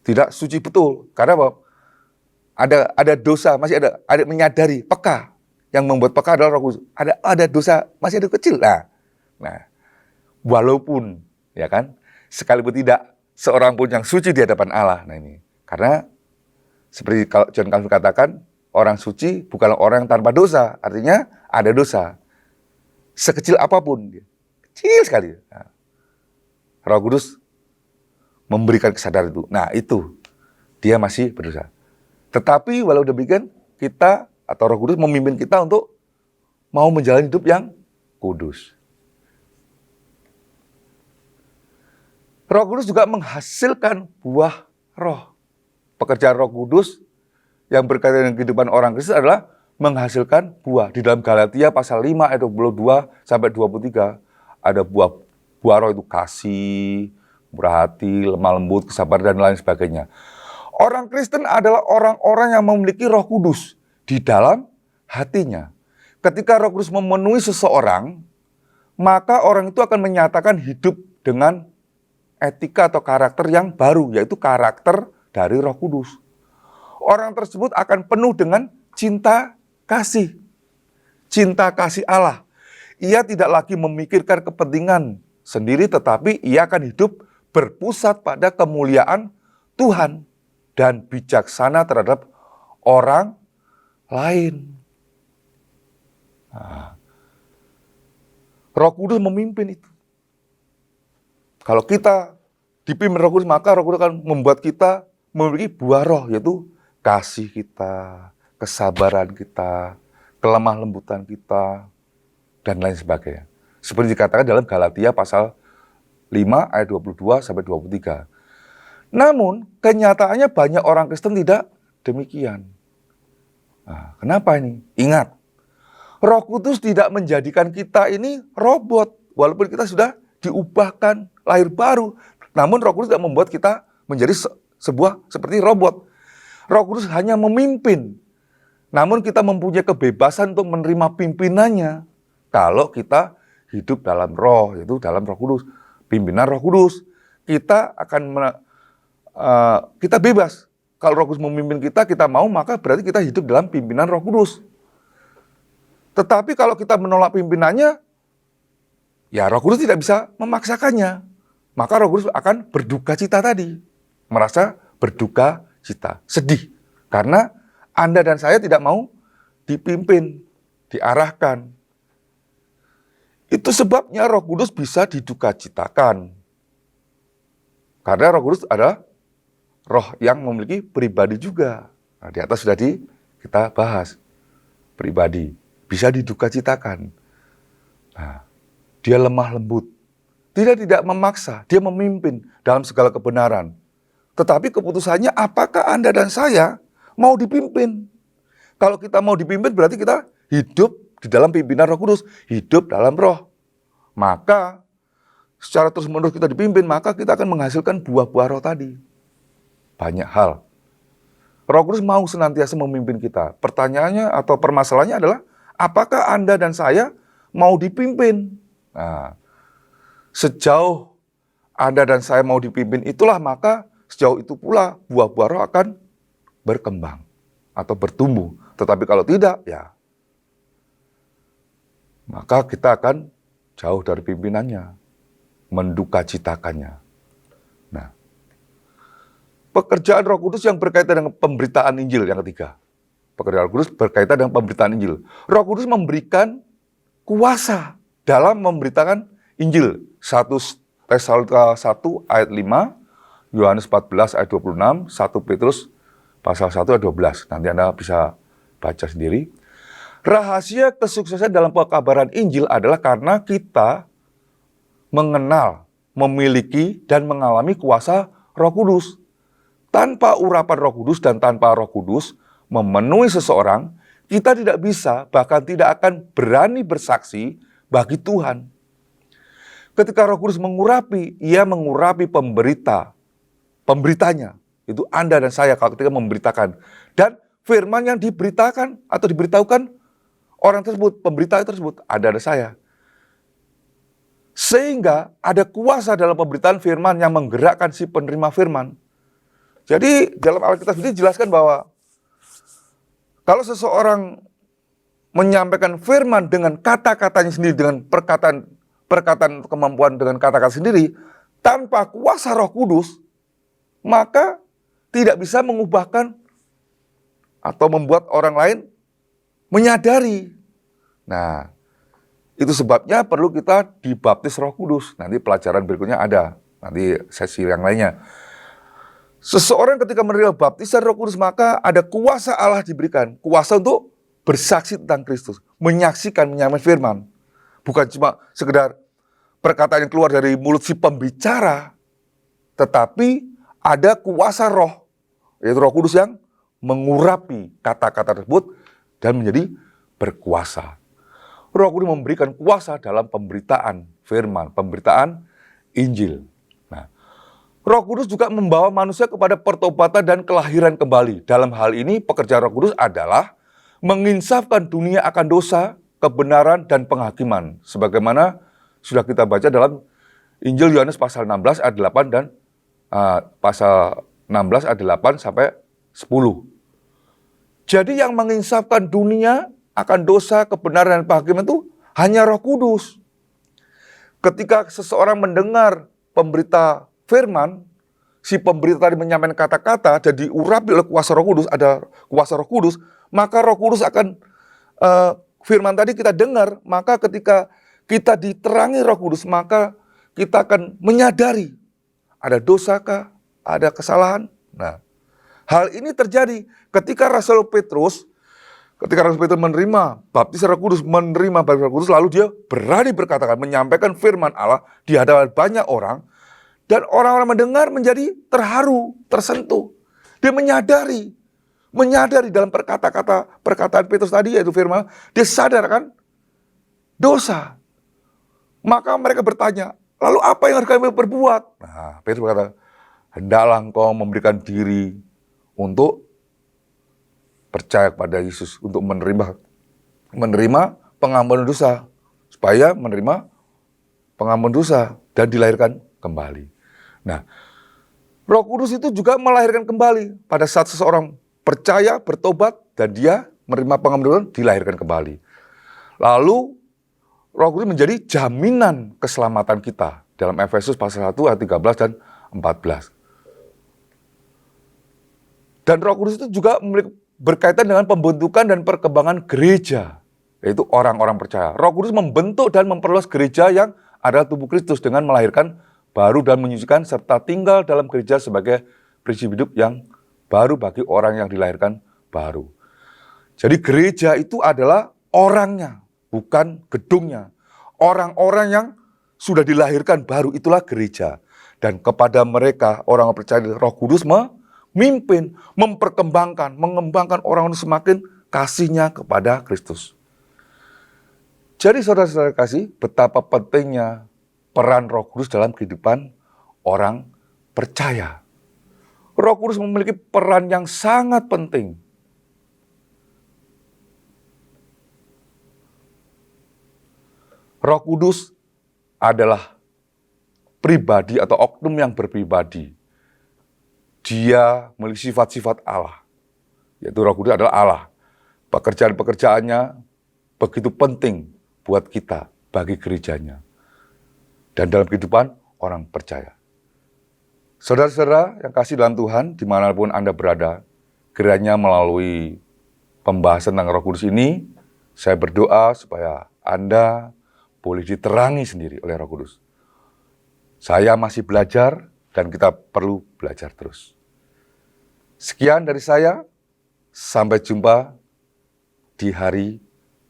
tidak suci betul. Karena apa? Ada dosa, masih ada menyadari, peka. Yang membuat peka adalah Roh Kudus. Ada dosa, masih ada kecil. Nah, walaupun, ya kan, sekalipun tidak seorang pun yang suci di hadapan Allah. Nah ini, karena seperti kalau John Calvin katakan, orang suci bukanlah orang yang tanpa dosa. Artinya ada dosa. Sekecil apapun, kecil sekali. Nah, Roh Kudus memberikan kesadaran itu. Nah itu, dia masih berdosa. Tetapi walau demikian, kita atau Roh Kudus memimpin kita untuk mau menjalani hidup yang kudus. Roh Kudus juga menghasilkan buah roh. Pekerjaan Roh Kudus yang berkaitan dengan kehidupan orang Kristen adalah menghasilkan buah. Di dalam Galatia pasal 5 ayat 22 sampai 23 ada buah roh itu kasih, murah hati, lemah lembut, kesabaran dan lain sebagainya. Orang Kristen adalah orang-orang yang memiliki Roh Kudus di dalam hatinya. Ketika Roh Kudus memenuhi seseorang, maka orang itu akan menyatakan hidup dengan etika atau karakter yang baru, yaitu karakter dari Roh Kudus. Orang tersebut akan penuh dengan cinta kasih Allah. Ia tidak lagi memikirkan kepentingan sendiri, tetapi ia akan hidup berpusat pada kemuliaan Tuhan dan bijaksana terhadap orang lain. Nah, Roh Kudus memimpin itu. Kalau kita dipimpin Roh Kudus, maka Roh Kudus akan membuat kita memiliki buah roh, yaitu kasih kita, kesabaran kita, kelemah lembutan kita, dan lain sebagainya. Seperti dikatakan dalam Galatia pasal 5 ayat 22 sampai 23. Namun, kenyataannya banyak orang Kristen tidak demikian. Nah, kenapa ini? Ingat, Roh Kudus tidak menjadikan kita ini robot, walaupun kita sudah diubahkan lahir baru. Namun Roh Kudus tidak membuat kita menjadi sebuah seperti robot. Roh Kudus hanya memimpin. Namun kita mempunyai kebebasan untuk menerima pimpinannya kalau kita hidup dalam roh, yaitu dalam Roh Kudus. Pimpinan Roh Kudus. Kita akan kita bebas. Kalau Roh Kudus memimpin kita, kita mau, maka berarti kita hidup dalam pimpinan Roh Kudus. Tetapi kalau kita menolak pimpinannya, ya Roh Kudus tidak bisa memaksakannya. Maka Roh Kudus akan berduka cita tadi. Merasa berduka cita, sedih. Karena Anda dan saya tidak mau dipimpin, diarahkan. Itu sebabnya Roh Kudus bisa diduka citakan. Karena Roh Kudus ada roh yang memiliki pribadi juga. Nah, di atas sudah kita bahas. Pribadi. Bisa diduka citakan. Nah, dia lemah lembut. Tidak memaksa, dia memimpin dalam segala kebenaran. Tetapi keputusannya apakah Anda dan saya mau dipimpin? Kalau kita mau dipimpin berarti kita hidup di dalam pimpinan Roh Kudus, hidup dalam roh. Maka secara terus-menerus kita dipimpin, maka kita akan menghasilkan buah-buah roh tadi. Banyak hal. Roh Kudus mau senantiasa memimpin kita. Pertanyaannya atau permasalahannya adalah, apakah Anda dan saya mau dipimpin? Nah, sejauh Anda dan saya mau dipimpin itulah, maka sejauh itu pula buah-buah roh akan berkembang atau bertumbuh. Tetapi kalau tidak, ya maka kita akan jauh dari pimpinannya, menduka citakannya. Nah, pekerjaan Roh Kudus yang berkaitan dengan pemberitaan Injil yang ketiga. Pekerjaan Roh Kudus berkaitan dengan pemberitaan Injil. Roh Kudus memberikan kuasa dalam memberitakan Injil. 1 Tesalonika 1 ayat 5, Yohanes 14 ayat 26, 1 Petrus pasal 1 ayat 12. Nanti Anda bisa baca sendiri. Rahasia kesuksesan dalam pekabaran Injil adalah karena kita mengenal, memiliki, dan mengalami kuasa Roh Kudus. Tanpa urapan Roh Kudus dan tanpa Roh Kudus memenuhi seseorang, kita tidak bisa, bahkan tidak akan berani bersaksi bagi Tuhan. Ketika Roh Kudus mengurapi, ia mengurapi pemberitanya. Itu Anda dan saya kalau ketika memberitakan. Dan firman yang diberitakan atau diberitahukan orang tersebut, pemberita tersebut, Anda dan saya. Sehingga ada kuasa dalam pemberitaan firman yang menggerakkan si penerima firman. Jadi dalam Alkitab ini dijelaskan bahwa kalau seseorang menyampaikan firman dengan kata-katanya sendiri, dengan perkataan kemampuan dengan kata-kata sendiri, tanpa kuasa Roh Kudus, maka tidak bisa mengubahkan atau membuat orang lain menyadari. Nah, itu sebabnya perlu kita dibaptis Roh Kudus. Nanti pelajaran berikutnya ada, nanti sesi yang lainnya. Seseorang ketika menerima baptisan Roh Kudus, maka ada kuasa Allah diberikan. Kuasa untuk bersaksi tentang Kristus. Menyaksikan, menyampaikan firman. Bukan cuma sekedar perkataan yang keluar dari mulut si pembicara. Tetapi ada kuasa roh. Yaitu Roh Kudus yang mengurapi kata-kata tersebut dan menjadi berkuasa. Roh Kudus memberikan kuasa dalam pemberitaan firman, pemberitaan Injil. Roh Kudus juga membawa manusia kepada pertobatan dan kelahiran kembali. Dalam hal ini, pekerjaan Roh Kudus adalah menginsafkan dunia akan dosa, kebenaran, dan penghakiman. Sebagaimana sudah kita baca dalam Injil Yohanes pasal 16 ayat 8 dan pasal 16 ayat 8 sampai 10. Jadi yang menginsafkan dunia akan dosa, kebenaran, dan penghakiman itu hanya Roh Kudus. Ketika seseorang mendengar pemberita firman, si pemberita tadi menyampaikan kata-kata dan diurapi oleh kuasa Roh Kudus, ada kuasa Roh Kudus, maka Roh Kudus akan firman tadi kita dengar, maka ketika kita diterangi Roh Kudus, maka kita akan menyadari ada dosakah, ada kesalahan. Nah, hal ini terjadi ketika Rasul Petrus menerima baptisan Roh Kudus, menerima baptisan Roh Kudus, lalu dia berani berkata, menyampaikan firman Allah di hadapan banyak orang. Dan orang-orang mendengar menjadi terharu, tersentuh. Dia menyadari dalam perkataan Petrus tadi, yaitu firman, dia sadar kan dosa. Maka mereka bertanya, lalu apa yang harus kami perbuat? Nah, Petrus berkata, hendaklah engkau memberikan diri untuk percaya kepada Yesus, untuk menerima pengampunan dosa, supaya menerima pengampunan dosa dan dilahirkan kembali. Nah, Roh Kudus itu juga melahirkan kembali pada saat seseorang percaya, bertobat, dan dia menerima pengampunan dosa, dilahirkan kembali. Lalu Roh Kudus menjadi jaminan keselamatan kita dalam Efesus pasal 1 ayat 13 dan 14. Dan Roh Kudus itu juga berkaitan dengan pembentukan dan perkembangan gereja, yaitu orang-orang percaya. Roh Kudus membentuk dan memperluas gereja yang adalah tubuh Kristus dengan melahirkan baru dan menyucikan serta tinggal dalam gereja sebagai prinsip hidup yang baru bagi orang yang dilahirkan baru. Jadi gereja itu adalah orangnya, bukan gedungnya. Orang-orang yang sudah dilahirkan baru itulah gereja. Dan kepada mereka, orang percaya Roh Kudus memimpin, memperkembangkan, mengembangkan orang semakin kasihnya kepada Kristus. Jadi saudara-saudara kasih, betapa pentingnya peran Roh Kudus dalam kehidupan orang percaya. Roh Kudus memiliki peran yang sangat penting. Roh Kudus adalah pribadi atau oknum yang berpribadi. Dia memiliki sifat-sifat Allah, yaitu Roh Kudus adalah Allah. Pekerjaan-pekerjaannya begitu penting buat kita, bagi gerejanya, dan dalam kehidupan orang percaya. Saudara-saudara yang kasih dalam Tuhan, dimanapun Anda berada, kiranya melalui pembahasan tentang Roh Kudus ini, saya berdoa supaya Anda boleh diterangi sendiri oleh Roh Kudus. Saya masih belajar dan kita perlu belajar terus. Sekian dari saya, sampai jumpa di hari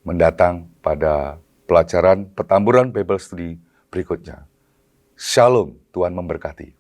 mendatang pada pelajaran Petamburan Bible Study berikutnya. Shalom, Tuhan memberkati.